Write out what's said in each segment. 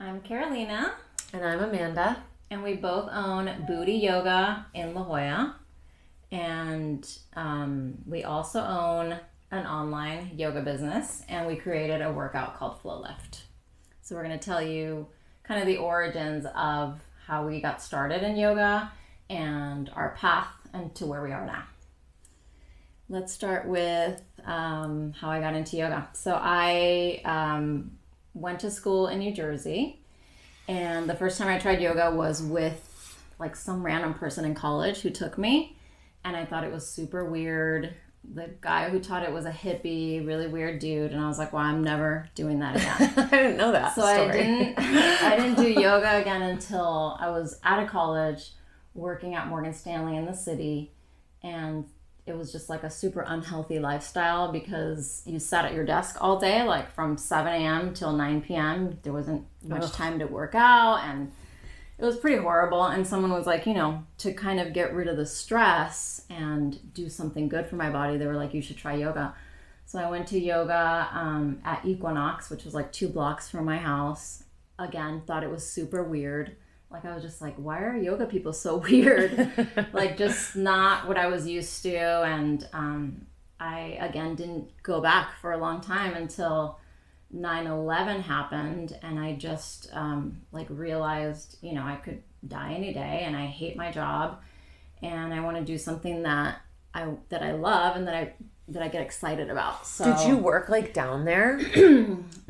I'm Carolina. And I'm Amanda. And we both own Büddhi Yoga in La Jolla. And we also own an online yoga business. And we created a workout called FlowLIFT. So we're going to tell you kind of the origins of how we got started in yoga and our path and to where we are now. Let's start with how I got into yoga. So I went to school in New Jersey, and the first time I tried yoga was with like some random person in college who took me, and I thought it was super weird. The guy who taught it was a hippie, really weird dude, and I was like, well, I'm never doing that again. I didn't know that So story. I didn't do yoga again until I was out of college, working at Morgan Stanley in the city, and it was just like a super unhealthy lifestyle because you sat at your desk all day, like from 7 a.m. till 9 p.m. There wasn't much time to work out, and it was pretty horrible. And someone was like, to kind of get rid of the stress and do something good for my body, they were like, you should try yoga. So I went to yoga at Equinox, which was like 2 blocks from my house. Again, thought it was super weird. Like, I was just like, why are yoga people so weird? Like, just not what I was used to. And I, again, didn't go back for a long time until 9/11 happened. And I just, realized, I could die any day. And I hate my job. And I want to do something that I love and that I get excited about. So Did you work like down there?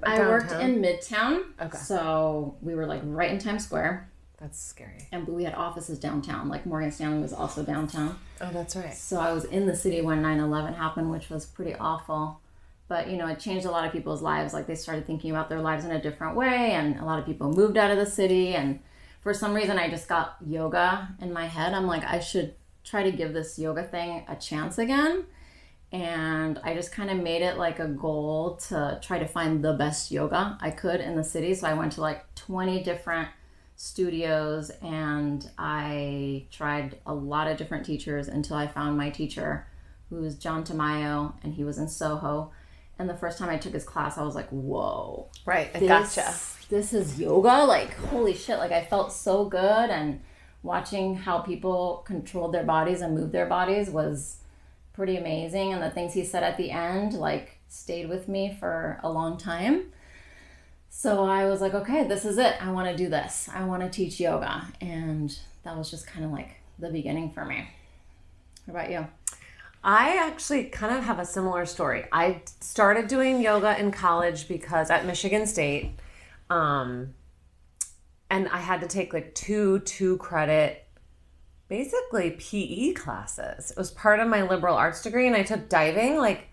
I worked in Midtown. Okay. So we were like right in Times Square. That's scary. And we had offices downtown. Like Morgan Stanley was also downtown. Oh, that's right. So I was in the city when 9/11 happened, which was pretty awful. But, it changed a lot of people's lives. Like, they started thinking about their lives in a different way. And a lot of people moved out of the city. And for some reason, I just got yoga in my head. I'm like, I should try to give this yoga thing a chance again. And I just kind of made it like a goal to try to find the best yoga I could in the city. So I went to like 20 different studios, and I tried a lot of different teachers until I found my teacher, who was John Tamayo, and he was in Soho. And the first time I took his class, I was like, whoa. Right, I gotcha. This is yoga? Like, holy shit. Like, I felt so good, and watching how people controlled their bodies and moved their bodies was pretty amazing. And the things he said at the end, like, stayed with me for a long time. So I was like, okay, this is it. I want to do this. I want to teach yoga. And that was just kind of like the beginning for me. What about you? I actually kind of have a similar story. I started doing yoga in college because at Michigan State, and I had to take like two credit, basically PE classes. It was part of my liberal arts degree, and I took diving, like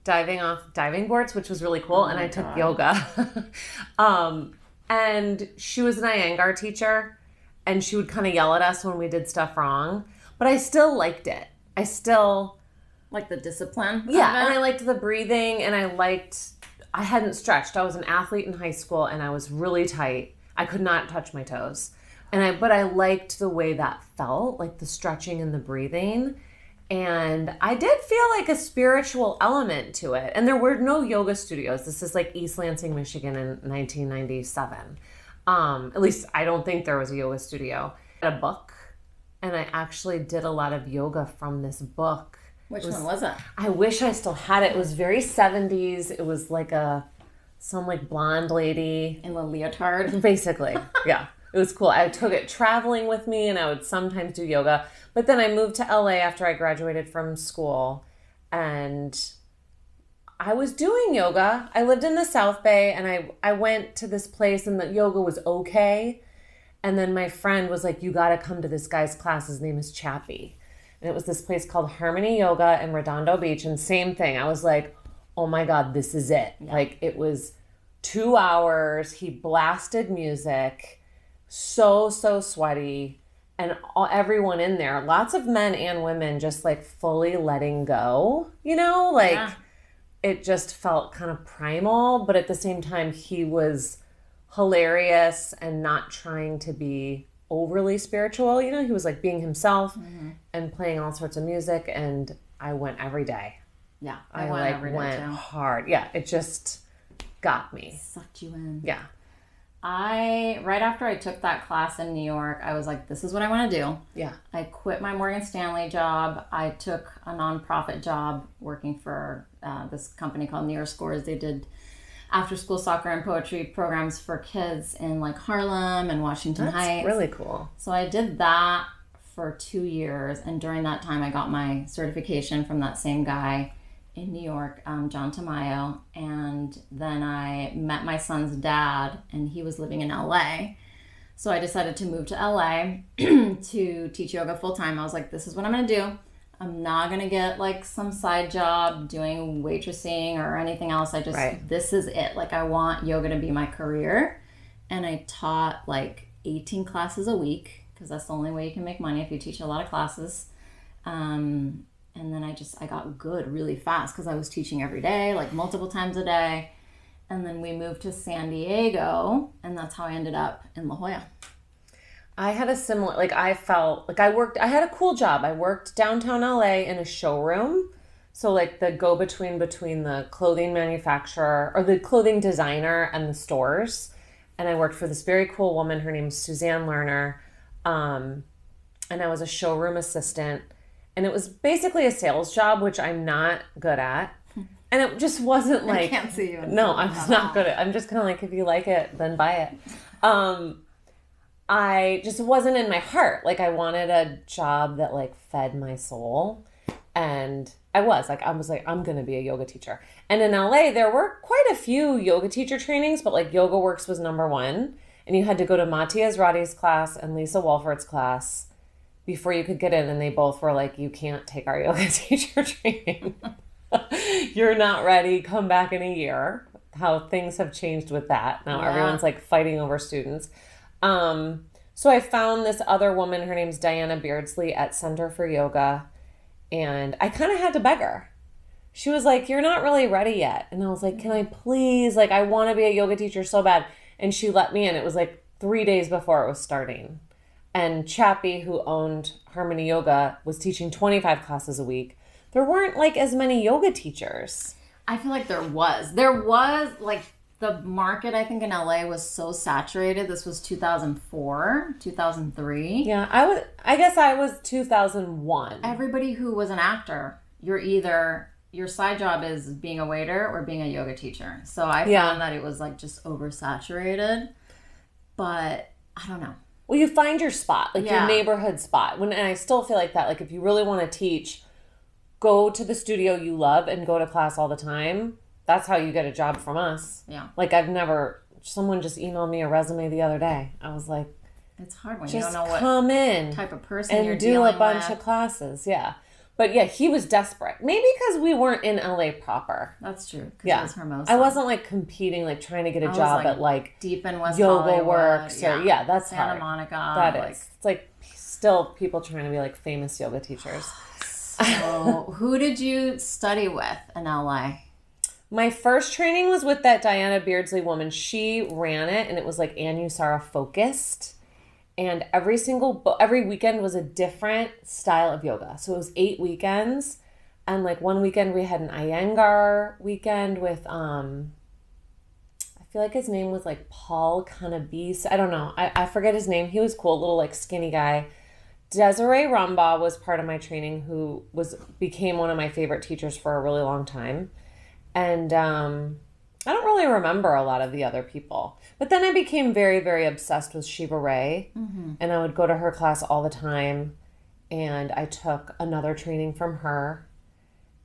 diving off diving boards, which was really cool. And I took yoga. And she was an Iyengar teacher, and she would kind of yell at us when we did stuff wrong, but I still liked it. I still like the discipline. Yeah. And I liked the breathing, and I hadn't stretched. I was an athlete in high school, and I was really tight. I could not touch my toes. But I liked the way that felt, like the stretching and the breathing. And I did feel like a spiritual element to it. And there were no yoga studios. This is like East Lansing, Michigan in 1997. At least I don't think there was a yoga studio. I had a book, and I actually did a lot of yoga from this book. Which one was it? I wish I still had it. It was very 70s. It was like some blonde lady. In a leotard? Basically, yeah. It was cool. I took it traveling with me, and I would sometimes do yoga. But then I moved to LA after I graduated from school, and I was doing yoga. I lived in the South Bay, and I went to this place, and the yoga was okay. And then my friend was like, you got to come to this guy's class. His name is Chappie. And it was this place called Harmony Yoga in Redondo Beach. And same thing. I was like, oh my God, this is it. Yeah. Like, it was 2 hours. He blasted music. So sweaty. And everyone in there, lots of men and women, just like fully letting go, Yeah. It just felt kind of primal. But at the same time, he was hilarious and not trying to be overly spiritual. He was like being himself and playing all sorts of music, and I went every day. Yeah, I went hard. Yeah, it just got me. Sucked you in. Yeah. right after I took that class in New York, I was like, this is what I want to do. Yeah. I quit my Morgan Stanley job. I took a nonprofit job working for this company called Near Scores. They did after school soccer and poetry programs for kids in like Harlem and Washington Heights. That's really cool. So I did that for 2 years. And during that time, I got my certification from that same guy in New York, John Tamayo. And then I met my son's dad, and he was living in LA. So I decided to move to LA to teach yoga full time. I was like, this is what I'm going to do. I'm not going to get like some side job doing waitressing or anything else. This is it. Like, I want yoga to be my career. And I taught like 18 classes a week, because that's the only way you can make money if you teach a lot of classes. And then I got good really fast because I was teaching every day, like multiple times a day. And then we moved to San Diego, and that's how I ended up in La Jolla. I had a similar, like I felt like I had a cool job. I worked downtown LA in a showroom. So like the go-between between the clothing manufacturer or the clothing designer and the stores. And I worked for this very cool woman. Her name's Suzanne Lerner. And I was a showroom assistant. And it was basically a sales job, which I'm not good at. And it just wasn't like... I can't see you. No, I'm just not good at it. I'm just kind of like, if you like it, then buy it. I just wasn't in my heart. Like, I wanted a job that, like, fed my soul. And I was like, I'm going to be a yoga teacher. And in LA, there were quite a few yoga teacher trainings, but, like, Yoga Works was number one. And you had to go to Matthias Roddy's class and Lisa Walford's class before you could get in. And they both were like, you can't take our yoga teacher training. You're not ready. Come back in a year. How things have changed with that. Now everyone's, like, fighting over students. So I found this other woman, her name's Diana Beardsley at Center for Yoga, and I kind of had to beg her. She was like, you're not really ready yet. And I was like, can I please, like, I want to be a yoga teacher so bad. And she let me in. It was like 3 days before it was starting. And Chappie, who owned Harmony Yoga, was teaching 25 classes a week. There weren't like as many yoga teachers. I feel like there was like, the market, I think, in LA was so saturated. This was 2004, 2003. Yeah, I guess I was 2001. Everybody who was an actor, your side job is being a waiter or being a yoga teacher. So I found that it was like just oversaturated. But I don't know. Well, you find your spot, like your neighborhood spot. And I still feel like that. Like, if you really want to teach, go to the studio you love and go to class all the time. That's how you get a job from us. Yeah. Like, someone just emailed me a resume the other day. I was like, it's hard when you don't know what come in type of person you're and dealing with. do a bunch of classes. Yeah. But yeah, he was desperate. Maybe because we weren't in LA proper. That's true. Yeah. It was Hermosa. I wasn't like competing, like trying to get a job at like deep in West Yoga Hollywood. Works. Yeah. Or, that's Santa hard. Monica. That is. It's like still people trying to be like famous yoga teachers. So who did you study with in LA? My first training was with that Diana Beardsley woman. She ran it, and it was like Anusara focused. And every weekend was a different style of yoga. So it was 8 weekends. And like one weekend we had an Iyengar weekend with, I feel like his name was like Paul Cannabis. I don't know. I forget his name. He was cool, little like skinny guy. Desiree Rumbaugh was part of my training, who became one of my favorite teachers for a really long time. And I don't really remember a lot of the other people. But then I became very, very obsessed with Shiva Ray. Mm-hmm. And I would go to her class all the time. And I took another training from her.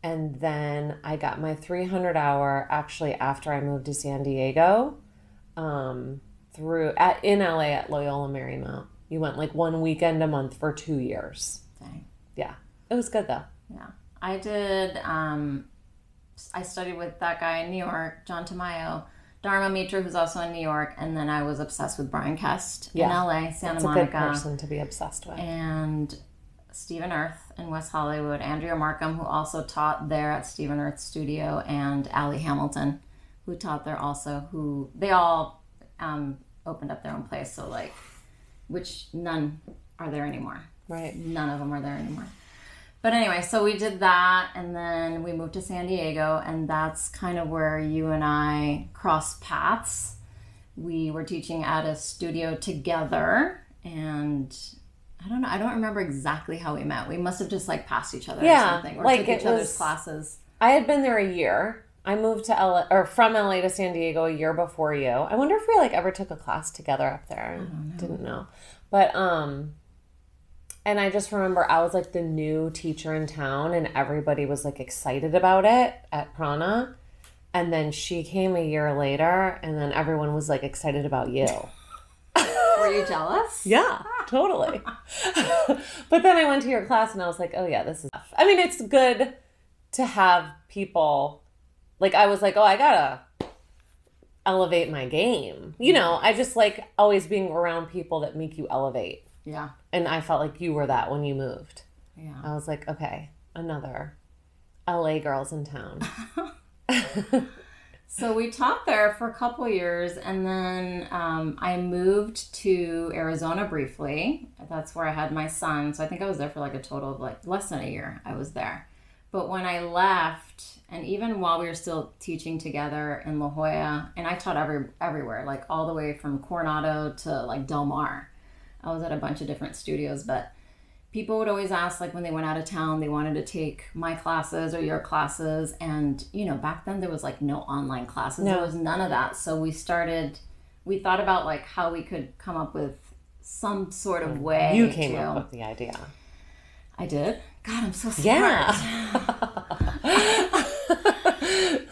And then I got my 300-hour actually after I moved to San Diego in LA at Loyola Marymount. You went like one weekend a month for 2 years. Dang. Yeah. It was good though. Yeah. I did... I studied with that guy in New York, John Tamayo, Dharma Mitra, who's also in New York, and then I was obsessed with Brian Kest in LA, Santa Monica. That's a good person to be obsessed with. And Stephen Earth in West Hollywood, Andrea Markham, who also taught there at Stephen Earth's studio, and Allie Hamilton, who taught there also, they all opened up their own place, so like, which none are there anymore. Right. None of them are there anymore. But anyway, so we did that, and then we moved to San Diego, and that's kind of where you and I crossed paths, we were teaching at a studio together, and I don't know. I don't remember exactly how we met. We must have just like passed each other or something, or like took each other's classes. I had been there a year. I moved to LA, or from LA to San Diego a year before you. I wonder if we like ever took a class together up there. I don't know. Didn't know. But and I just remember I was like the new teacher in town, and everybody was like excited about it at Prana. And then she came a year later, and then everyone was like excited about you. Were you jealous? Yeah, totally. But then I went to your class and I was like, oh yeah, this is, I mean, it's good to have people, like I was like, oh, I gotta elevate my game. You know, I just like always being around people that make you elevate. Yeah. And I felt like you were that when you moved. Yeah. I was like, okay, another LA girls in town. So we taught there for a couple of years, and then I moved to Arizona briefly. That's where I had my son. So I think I was there for like a total of like less than a year. I was there. But when I left, and even while we were still teaching together in La Jolla, and I taught everywhere, like all the way from Coronado to like Del Mar. I was at a bunch of different studios, but people would always ask, like when they went out of town, they wanted to take my classes or your classes. And, you know, back then there was like no online classes. No. There was none of that. So we thought about like how we could come up with some sort of way. You came up with the idea. I did? God, I'm so smart. Yeah.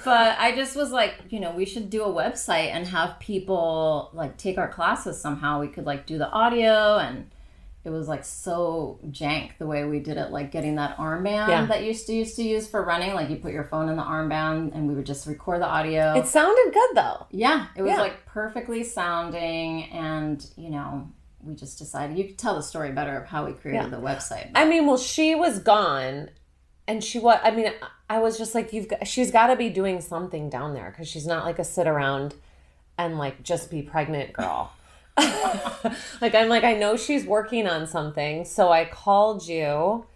But I just was like, you know, we should do a website and have people like take our classes somehow. We could like do the audio, and it was like so jank the way we did it, like getting that armband that you used to use for running. Like you put your phone in the armband and we would just record the audio. It sounded good though. Yeah, it was like perfectly sounding, and you know, we just decided, you could tell the story better of how we created the website. I mean, well, she was gone, and I was just like, she's got to be doing something down there, because she's not like a sit around and like just be pregnant girl. Like, I'm like, I know she's working on something. So I called you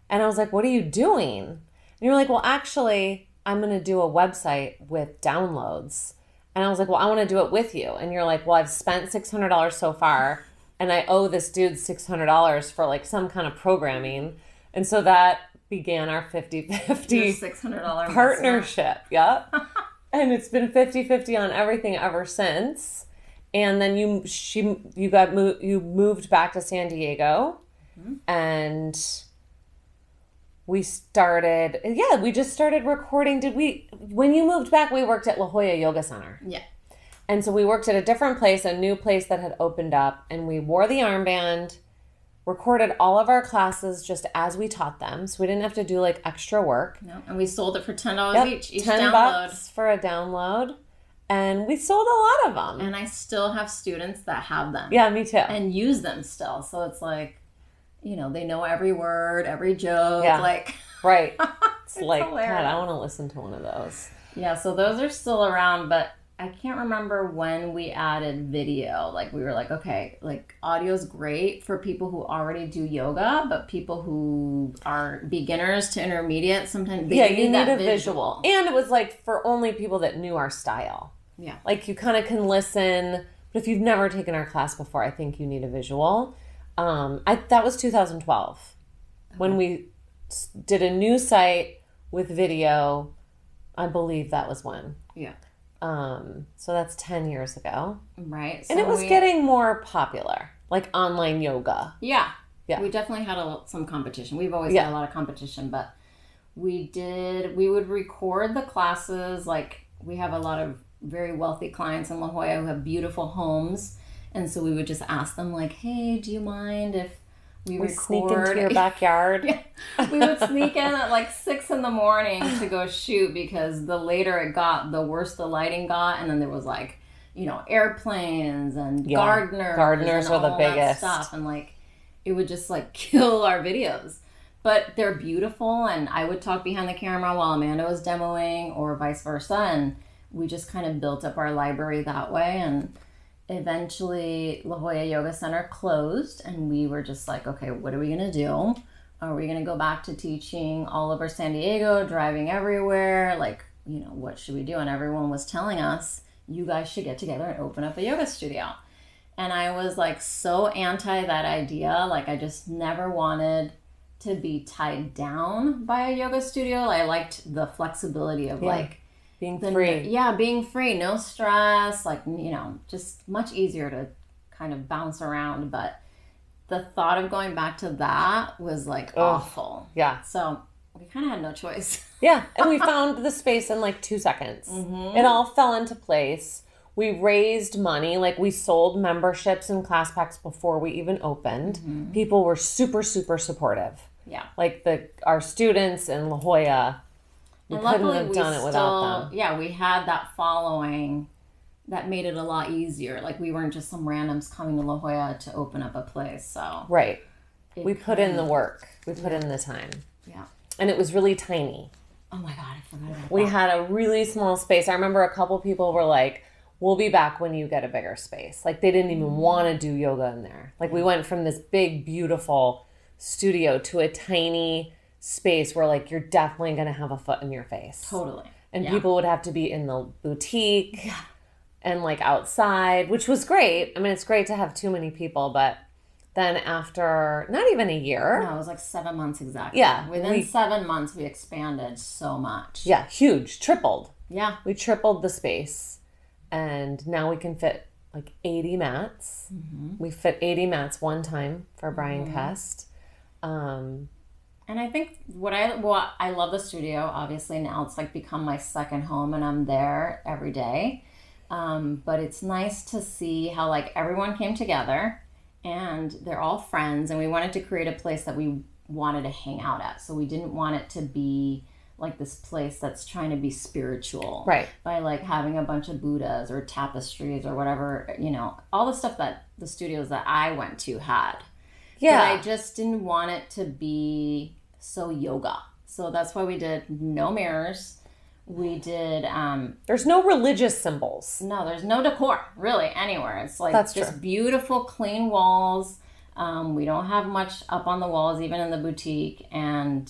and I was like, what are you doing? And you're like, well, actually, I'm going to do a website with downloads. And I was like, well, I want to do it with you. And you're like, well, I've spent $600 so far, and I owe this dude $600 for like some kind of programming. And so that began our 50-50 $600 partnership. Yep. And it's been 50-50 on everything ever since. And then you moved back to San Diego, and we started, we just started recording. When you moved back, we worked at La Jolla Yoga Center. Yeah. And so we worked at a different place, a new place that had opened up, and we wore the armband, recorded all of our classes just as we taught them. So we didn't have to do like extra work. No, and we sold it for $10 each $10 download. For a download. And we sold a lot of them. And I still have students that have them. Yeah, me too. And use them still. So it's like, you know, they know every word, every joke. Yeah. Like, right. It's like, hilarious. God, I want to listen to one of those. Yeah, so those are still around, but I can't remember when we added video. Like, we were like, okay, like, audio's great for people who already do yoga, but people who are beginners to intermediate, sometimes they need that a visual. And it was like for only people that knew our style. Yeah. Like, you kind of can listen, but if you've never taken our class before, I think you need a visual. That was 2012 when we did a new site with video. I believe that was when. Yeah. So that's 10 years ago. Right. And it was getting more popular, like online yoga. Yeah. Yeah. We definitely had some competition. We've always had a lot of competition, but we would record the classes. Like, we have a lot of very wealthy clients in La Jolla who have beautiful homes. And so we would just ask them, like, hey, do you mind if we record? Sneak into your backyard. Yeah. We would sneak in at like 6 a.m. to go shoot, because the later it got, the worse the lighting got. And then there was like, you know, airplanes and gardeners. Gardeners and are the all that biggest stuff. And like, it would just like kill our videos. But they're beautiful, and I would talk behind the camera while Amanda was demoing, or vice versa. And we just kind of built up our library that way. And eventually La Jolla Yoga Center closed, and we were just like, okay, what are we going to do? Are we going to go back to teaching all over San Diego, driving everywhere? Like, you know, what should we do? And everyone was telling us, you guys should get together and open up a yoga studio. And I was like so anti that idea. Like I just never wanted to be tied down by a yoga studio. I liked the flexibility of like being free. Being free, no stress, like, you know, just much easier to kind of bounce around. But the thought of going back to that was like awful. Yeah. So we kind of had no choice. Yeah. And we found the space in like 2 seconds. It all fell into place. We raised money. Like we sold memberships and class packs before we even opened. People were super, super supportive. Yeah. Like our students in La Jolla, we couldn't have done it without them. Yeah, we had that following that made it a lot easier. Like we weren't just some randoms coming to La Jolla to open up a place. So right. We put in the work. We put in the time. Yeah. And it was really tiny. Oh my God, I forgot about that. We had a really small space. I remember a couple people were like, we'll be back when you get a bigger space. Like they didn't even want to do yoga in there. Like we went from this big, beautiful studio to a tiny space where like you're definitely going to have a foot in your face. Totally. And people would have to be in the boutique and like outside, which was great. I mean, it's great to have too many people, but then after not even a year. No, it was like 7 months exactly. Yeah. Within 7 months, we expanded so much. Yeah, huge. Tripled. Yeah. We tripled the space. And now we can fit like 80 mats. We fit 80 mats one time for Brian Kest. And I think I love the studio. Obviously now it's like become my second home and I'm there every day. But it's nice to see how like everyone came together and they're all friends, and we wanted to create a place that we wanted to hang out at. So we didn't want it to be like this place that's trying to be spiritual. Right. By like having a bunch of Buddhas or tapestries or whatever, you know, all the stuff that the studios that I went to had. Yeah. But I just didn't want it to be so yoga. So that's why we did no mirrors. We did there's no religious symbols. No, there's no decor really anywhere. It's like that's just true. Beautiful clean walls. We don't have much up on the walls even in the boutique, and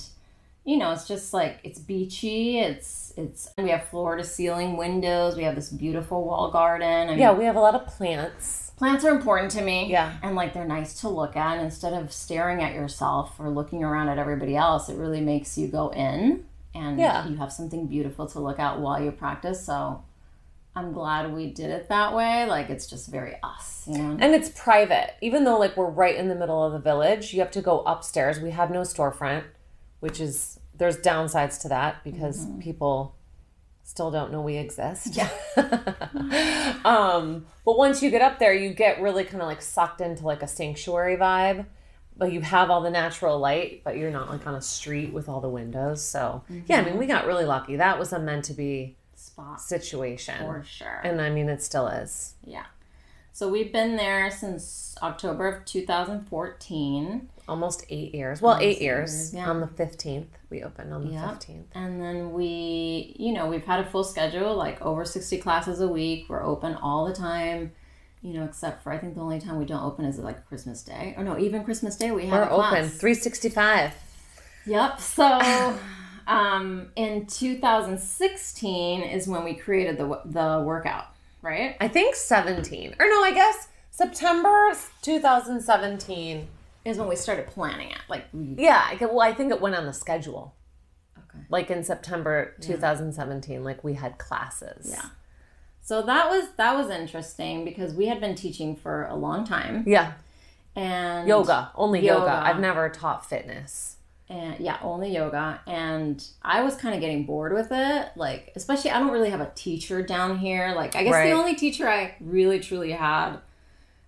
you know, it's just like it's beachy. It's we have floor to ceiling windows. We have this beautiful wall garden. I mean, we have a lot of plants. Plants are important to me. Yeah. And like they're nice to look at. And instead of staring at yourself or looking around at everybody else, it really makes you go in and you have something beautiful to look at while you practice. So I'm glad we did it that way. Like it's just very us, you know? And it's private. Even though like we're right in the middle of the village, you have to go upstairs. We have no storefront, which is, there's downsides to that because people still don't know we exist. Yeah. But once you get up there, you get really kind of like sucked into like a sanctuary vibe. But you have all the natural light, but you're not like on a street with all the windows. So yeah, I mean, we got really lucky. That was a meant to be spot situation. For sure. And I mean, it still is. Yeah. So we've been there since October of 2014. Almost 8 years. Well, 8 years. Yeah. On the 15th. We opened on the 15th. And then we, you know, we've had a full schedule, like over 60 classes a week. We're open all the time, you know, except for I think the only time we don't open is like Christmas Day. Or no, even Christmas Day we have a class. We're open 365. Yep. So in 2016 is when we created the workout, right? I think 17. Or no, I guess September 2017 is when we started planning it. Like I think it went on the schedule. Okay. Like in September 2017, like we had classes. Yeah. So that was interesting because we had been teaching for a long time. Yeah. And only yoga. I've never taught fitness. And only yoga. And I was kind of getting bored with it. Like, especially I don't really have a teacher down here. Like, I guess the only teacher I really truly had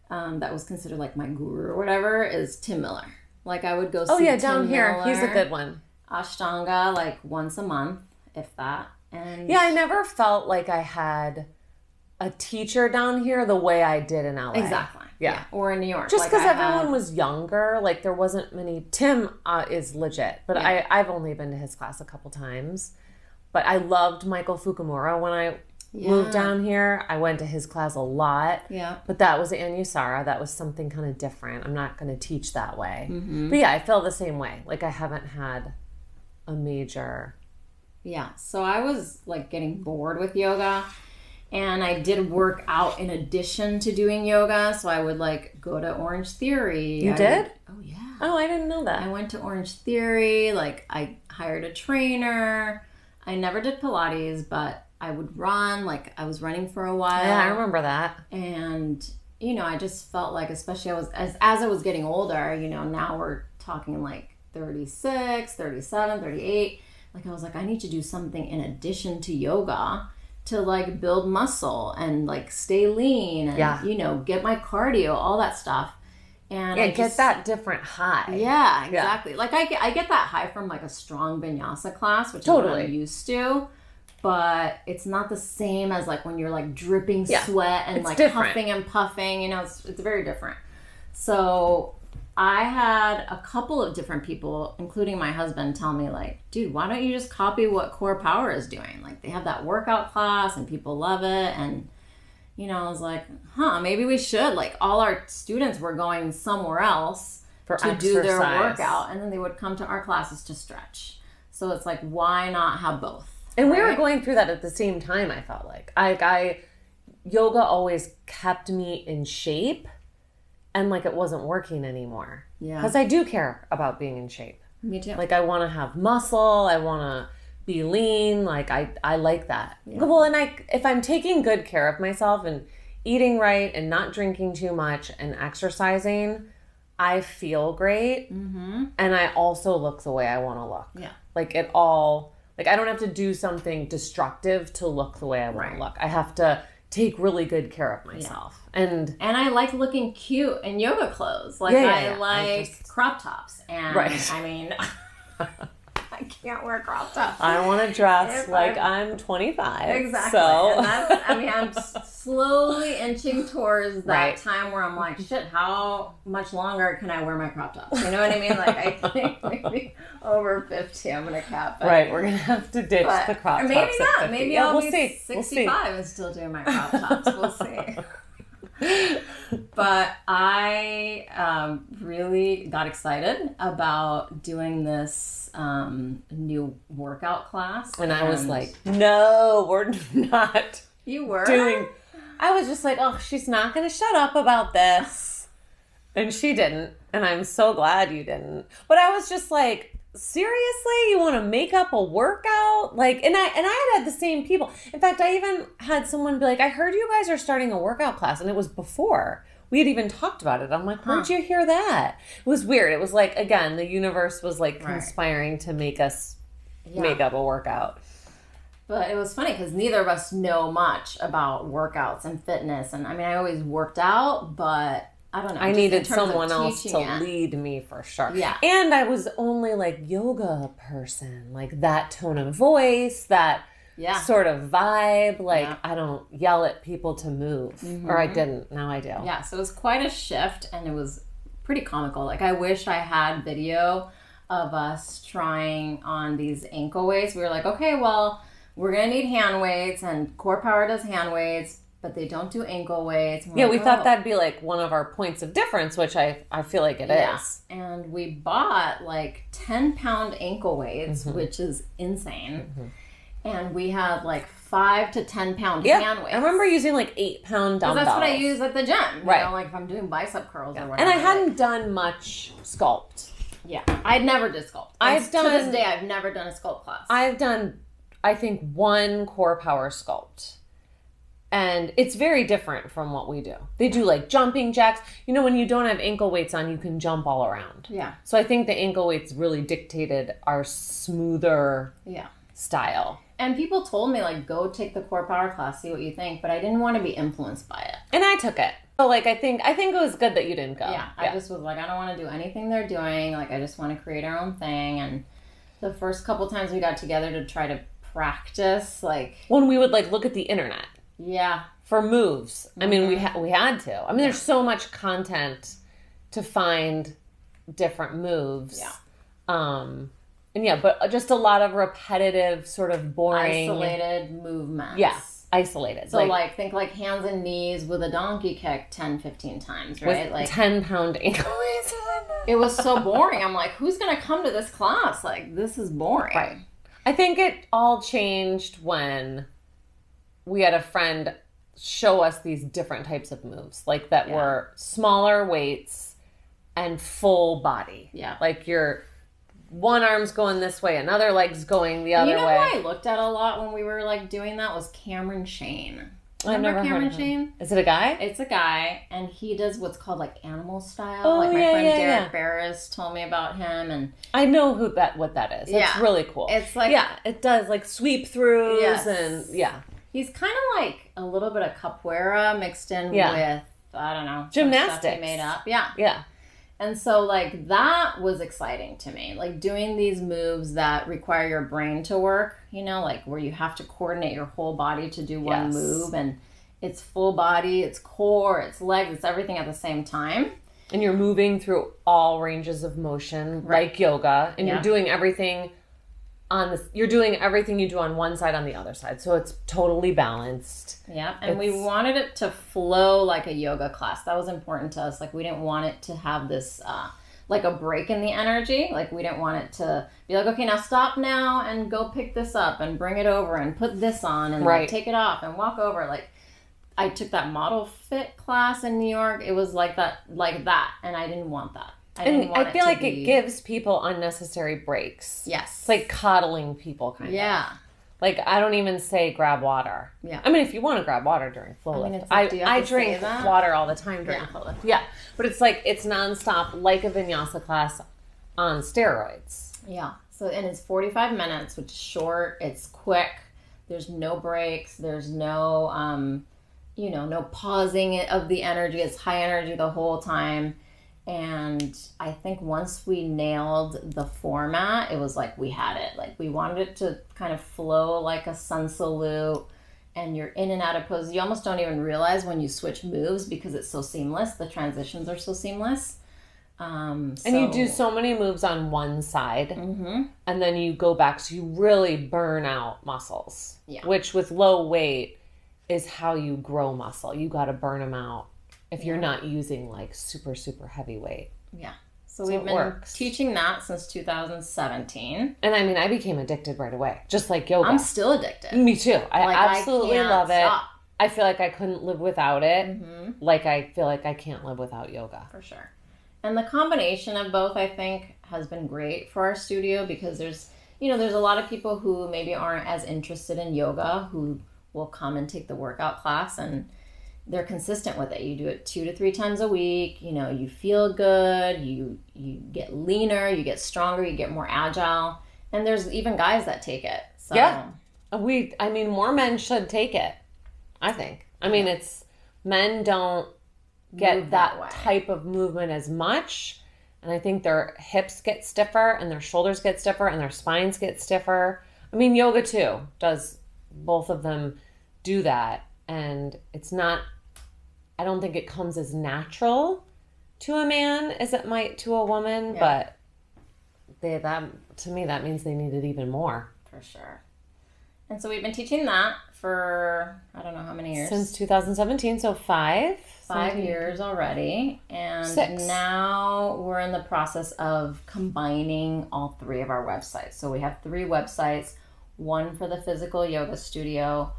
that was considered like my guru or whatever is Tim Miller. Like I would go see down Tim here. Miller, He's a good one. Ashtanga like once a month, if that. And I never felt like I had a teacher down here the way I did in LA. Exactly. Yeah. Or in New York. Just because everyone was younger, like there wasn't many. Tim is legit, but I've only been to his class a couple times. But I loved Michael Fukumura when I moved down here. I went to his class a lot. Yeah. But that was Anusara. That was something kind of different. I'm not going to teach that way. But yeah, I feel the same way. Like I haven't had a major. Yeah. So I was like getting bored with yoga. And I did work out in addition to doing yoga. So I would like go to Orange Theory. You did? Oh, yeah. Oh, I didn't know that. I went to Orange Theory. Like I hired a trainer. I never did Pilates, but I would run. Like I was running for a while. Yeah, I remember that. And, you know, I just felt like, especially as I was getting older, you know, now we're talking like 36, 37, 38. Like I was like, I need to do something in addition to yoga to like build muscle and like stay lean and, you know, get my cardio, all that stuff. And I get that different high. Yeah, exactly. Like I get that high from like a strong vinyasa class, which is what I'm used to. But it's not the same as like when you're like dripping sweat and like huffing and puffing. You know, it's very different. So I had a couple of different people, including my husband, tell me like, dude, why don't you just copy what Core Power is doing? Like they have that workout class and people love it. And, you know, I was like, maybe we should. Like all our students were going somewhere else to do their workout. And then they would come to our classes to stretch. So it's like, why not have both? And we were going through that at the same time, I felt like. Yoga always kept me in shape. And like it wasn't working anymore. Yeah. Because I do care about being in shape. Me too. Like I want to have muscle. I want to be lean. Like I like that. Yeah. Well, and if I'm taking good care of myself and eating right and not drinking too much and exercising, I feel great. Mm-hmm. And I also look the way I want to look. Yeah. Like it all, like I don't have to do something destructive to look the way I want to look. I have to take really good care of myself. Yeah. And I like looking cute in yoga clothes. Like I like crop tops. And I mean, I can't wear crop tops. I want to dress like I'm 25. Exactly. So. And that's, I mean, I'm slowly inching towards that time where I'm like, shit, how much longer can I wear my crop tops? You know what I mean? Like I think maybe over 50 I'm going to cap it. Right. We're going to have to ditch the crop tops. Maybe not. Maybe I'll be see. 65 and still doing my crop tops. We'll see. But I really got excited about doing this new workout class. And I was like, no, we're not. You were? I was just like, oh, she's not going to shut up about this. And she didn't. And I'm so glad you didn't. But I was just like, seriously, you want to make up a workout? Like, and I had the same people. In fact, I even had someone be like, I heard you guys are starting a workout class. And it was before we had even talked about it. I'm like, where'd you hear that? It was weird. It was like, again, the universe was like conspiring to make us make up a workout. But it was funny because neither of us know much about workouts and fitness. And I mean, I always worked out, but I don't know. I needed someone else to lead me for sure. Yeah. And I was only like yoga person, like that tone of voice, that sort of vibe. Like I don't yell at people to move, or I didn't. Now I do. Yeah. So it was quite a shift, and it was pretty comical. Like I wish I had video of us trying on these ankle weights. We were like, okay, well, we're gonna need hand weights, and Core Power does hand weights. But they don't do ankle weights. Yeah, we thought that'd be like one of our points of difference, which I feel like it is. And we bought like 10-pound ankle weights, which is insane. Mm-hmm. And we had like 5 to 10-pound hand weights. I remember using like 8-pound dumbbells. That's what I use at the gym. You know, like if I'm doing bicep curls or whatever. And I hadn't done much sculpt. Yeah, I'd never did sculpt. To this day, I've never done a sculpt class. I've done, I think, one Core Power sculpt. And it's very different from what we do. They do like jumping jacks. You know, when you don't have ankle weights on, you can jump all around. Yeah. So I think the ankle weights really dictated our smoother style. And people told me, like, go take the Core Power class, see what you think. But I didn't want to be influenced by it. And I took it. So, like, I think it was good that you didn't go. Yeah. I just was like, I don't want to do anything they're doing. Like, I just want to create our own thing. And the first couple times we got together to try to practice, like... When we would, like, look at the internet. Yeah. For moves. I mean, we had to. I mean, there's so much content to find different moves. Yeah. And but just a lot of repetitive, sort of boring... Isolated movements. Yeah. Isolated. So, like think like hands and knees with a donkey kick 10, 15 times, right? With like 10-pound ankle weights. It was so boring. I'm like, who's going to come to this class? Like, this is boring. Right. I think it all changed when we had a friend show us these different types of moves, like that were smaller weights and full body. Yeah. Like your one arm's going this way, another leg's going the other way. You know who I looked at a lot when we were like doing that was Cameron Shane. Remember Cameron Shane? Is it a guy? It's a guy, and he does what's called like animal style. Oh, like my friend Derek Barris told me about him, and I know what that is. It's really cool. It's like it does like sweep throughs and He's kind of like a little bit of capoeira mixed in with I don't know gymnastics he made up. Yeah. And so, like, that was exciting to me. Like, doing these moves that require your brain to work, you know, like where you have to coordinate your whole body to do one move. And it's full body, it's core, it's legs, it's everything at the same time. And you're moving through all ranges of motion, like yoga. And you're doing everything you're doing everything you do on one side on the other side. So it's totally balanced. Yeah. And we wanted it to flow like a yoga class. That was important to us. Like, we didn't want it to have this, like a break in the energy. Like, we didn't want it to be like, okay, now stop now and go pick this up and bring it over and put this on and like, take it off and walk over. Like, I took that model fit class in New York. It was like that. And I didn't want that. I feel like it gives people unnecessary breaks. Yes. It's like coddling people kind of. Yeah. Like, I don't even say grab water. Yeah. I mean, if you want to grab water during FlowLIFT. I drink water all the time during FlowLIFT. Yeah. But it's like, it's nonstop, like a vinyasa class on steroids. Yeah. So, and it's 45 minutes, which is short. It's quick. There's no breaks. There's no, no pausing of the energy. It's high energy the whole time. And I think once we nailed the format, it was like we had it. Like, we wanted it to kind of flow like a sun salute, and you're in and out of poses. You almost don't even realize when you switch moves because it's so seamless. The transitions are so seamless. And you do so many moves on one side, and then you go back, so you really burn out muscles, which with low weight is how you grow muscle. You got to burn them out. If you're not using like super, super heavy weight. Yeah. So we've been teaching that since 2017. And I mean, I became addicted right away, just like yoga. I'm still addicted. Me too. I absolutely love it. Stop. I feel like I couldn't live without it. Like I feel like I can't live without yoga. For sure. And the combination of both, I think, has been great for our studio because there's a lot of people who maybe aren't as interested in yoga who will come and take the workout class, and they're consistent with it. You do it 2 to 3 times a week. You know, you feel good. You get leaner. You get stronger. You get more agile. And there's even guys that take it. So. Yeah. More men should take it, I think. I mean, men don't get that type of movement as much. And I think their hips get stiffer and their shoulders get stiffer and their spines get stiffer. I mean, yoga too does, both of them do that. And it's not, I don't think it comes as natural to a man as it might to a woman, but to me, that means they need it even more. For sure. And so we've been teaching that for, I don't know how many years. Since 2017, so 5 years already. And 6. Now we're in the process of combining all 3 of our websites. So we have 3 websites, one for the physical yoga studio,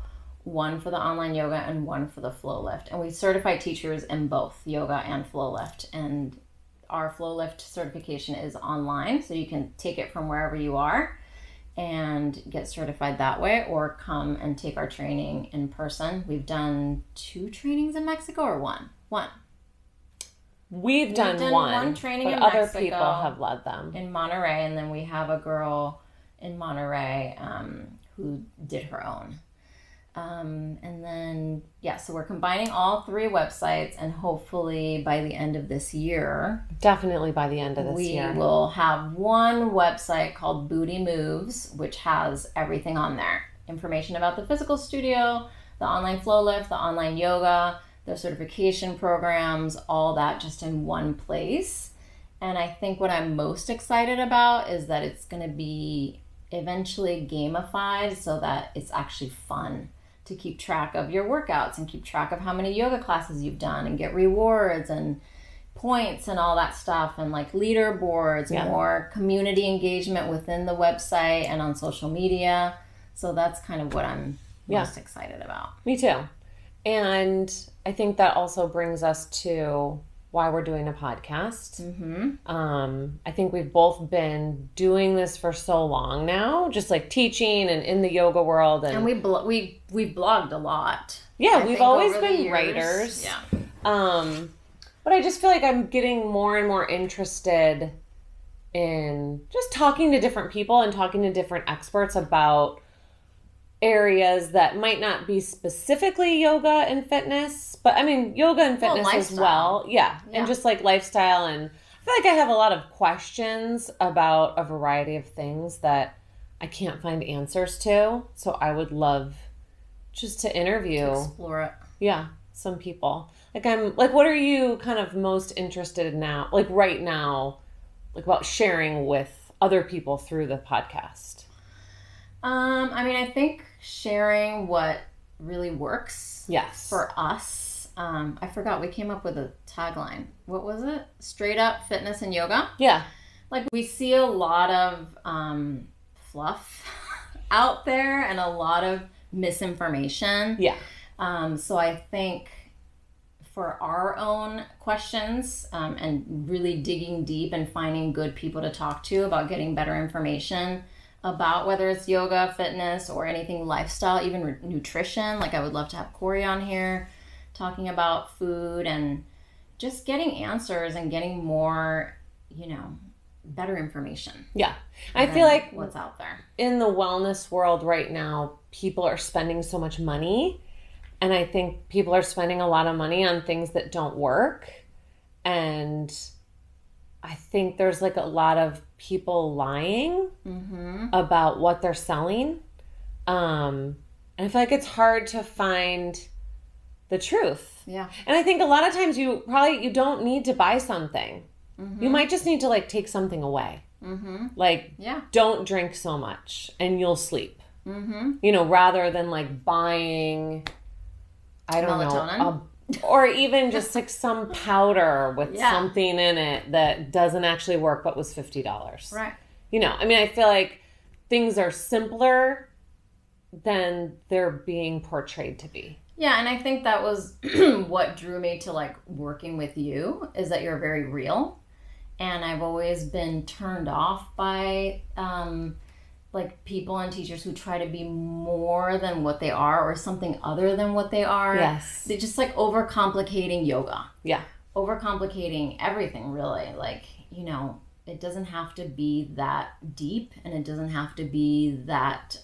one for the online yoga, and one for the FlowLIFT. And we certify teachers in both yoga and FlowLIFT. And our FlowLIFT certification is online, so you can take it from wherever you are and get certified that way, or come and take our training in person. We've done 2 trainings in Mexico, or one? We've done one training in Mexico. Other people have led them. In Monterey, and then we have a girl in Monterey who did her own. And then, so we're combining all 3 websites, and hopefully by the end of this year, definitely by the end of this year, we will have one website called Booty Moves, which has everything on there. Information about the physical studio, the online FlowLIFT, the online yoga, the certification programs, all that just in one place. And I think what I'm most excited about is that it's going to be eventually gamified so that it's actually fun to keep track of your workouts and keep track of how many yoga classes you've done and get rewards and points and all that stuff, and like leaderboards, more community engagement within the website and on social media. So that's kind of what I'm most excited about. Me too. And I think that also brings us to why we're doing a podcast. I think we've both been doing this for so long now, just like teaching and in the yoga world. And we've blogged a lot. Yeah, we've always been writers. Yeah. But I just feel like I'm getting more and more interested in just talking to different people and talking to different experts about areas that might not be specifically yoga and fitness, but I mean, yoga and fitness as well. Yeah. And just like lifestyle. And I feel like I have a lot of questions about a variety of things that I can't find answers to. So I would love just to interview. To explore it. Yeah. Some people. What are you kind of most interested in now, like right now, like about sharing with other people through the podcast? I mean, I think sharing what really works for us. I forgot, we came up with a tagline. What was it? Straight up fitness and yoga? Yeah. Like, we see a lot of fluff out there and a lot of misinformation. Yeah. So I think for our own questions and really digging deep and finding good people to talk to about getting better information about whether it's yoga, fitness, or anything lifestyle, even nutrition. Like, I would love to have Corey on here talking about food and just getting answers and getting more, better information. Yeah. I feel like what's out there. In the wellness world right now, people are spending so much money. And I think people are spending a lot of money on things that don't work. And I think there's like a lot of people lying about what they're selling. And I feel like it's hard to find the truth. Yeah. And I think a lot of times you don't need to buy something. You might just need to like take something away. Like, don't drink so much and you'll sleep. Rather than like buying, I don't know, or even just like some powder with something in it that doesn't actually work but was $50. Right. I mean, I feel like things are simpler than they're being portrayed to be. Yeah, and I think that was what drew me to like working with you, is that you're very real. And I've always been turned off by like people and teachers who try to be more than what they are or something other than what they are. Yes. They're just like overcomplicating yoga. Yeah. Overcomplicating everything, really. Like, it doesn't have to be that deep, and it doesn't have to be that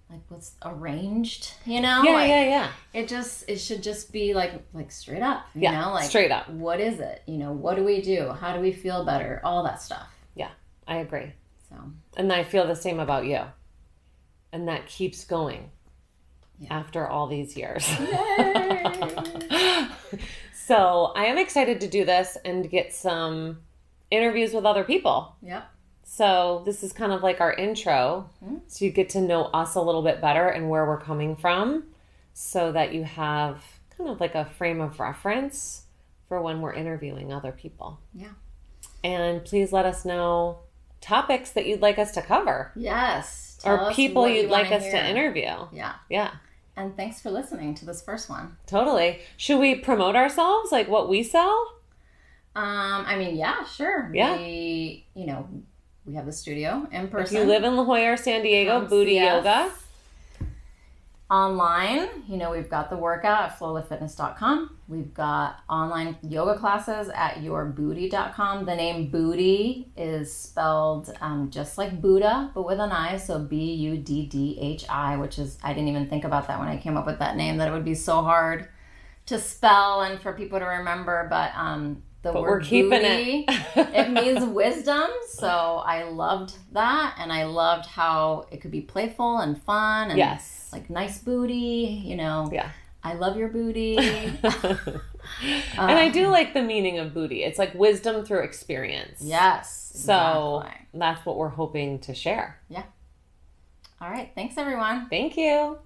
like what's arranged, Yeah. It should just be like straight up, like straight up. What is it? What do we do? How do we feel better? All that stuff. Yeah, I agree. So, and I feel the same about you. And that keeps going after all these years. Yay! So I am excited to do this and get some interviews with other people. Yep. So this is kind of like our intro. So you get to know us a little bit better and where we're coming from, so that you have kind of like a frame of reference for when we're interviewing other people. Yeah. And please let us know topics that you'd like us to cover. Yes. Or people you'd like us to interview. Yeah. Yeah. And thanks for listening to this first one. Totally. Should we promote ourselves, like what we sell? I mean, yeah, sure. Yeah. We have the studio in person. If you live in La Jolla or San Diego, Büddhi Yoga. Online, we've got the workout at FlowLIFTfitness.com. We've got online yoga classes at yourbooty.com. The name Büddhi is spelled just like Buddha, but with an I, so Buddhi, which is, I didn't even think about that when I came up with that name, that it would be so hard to spell and for people to remember, but we're keeping Büddhi, it means wisdom, so I loved that, and I loved how it could be playful and fun, and like nice booty, Yeah. I love your booty. And I do like the meaning of booty. It's like wisdom through experience. Yes. So exactly. That's what we're hoping to share. Yeah. All right. Thanks, everyone. Thank you.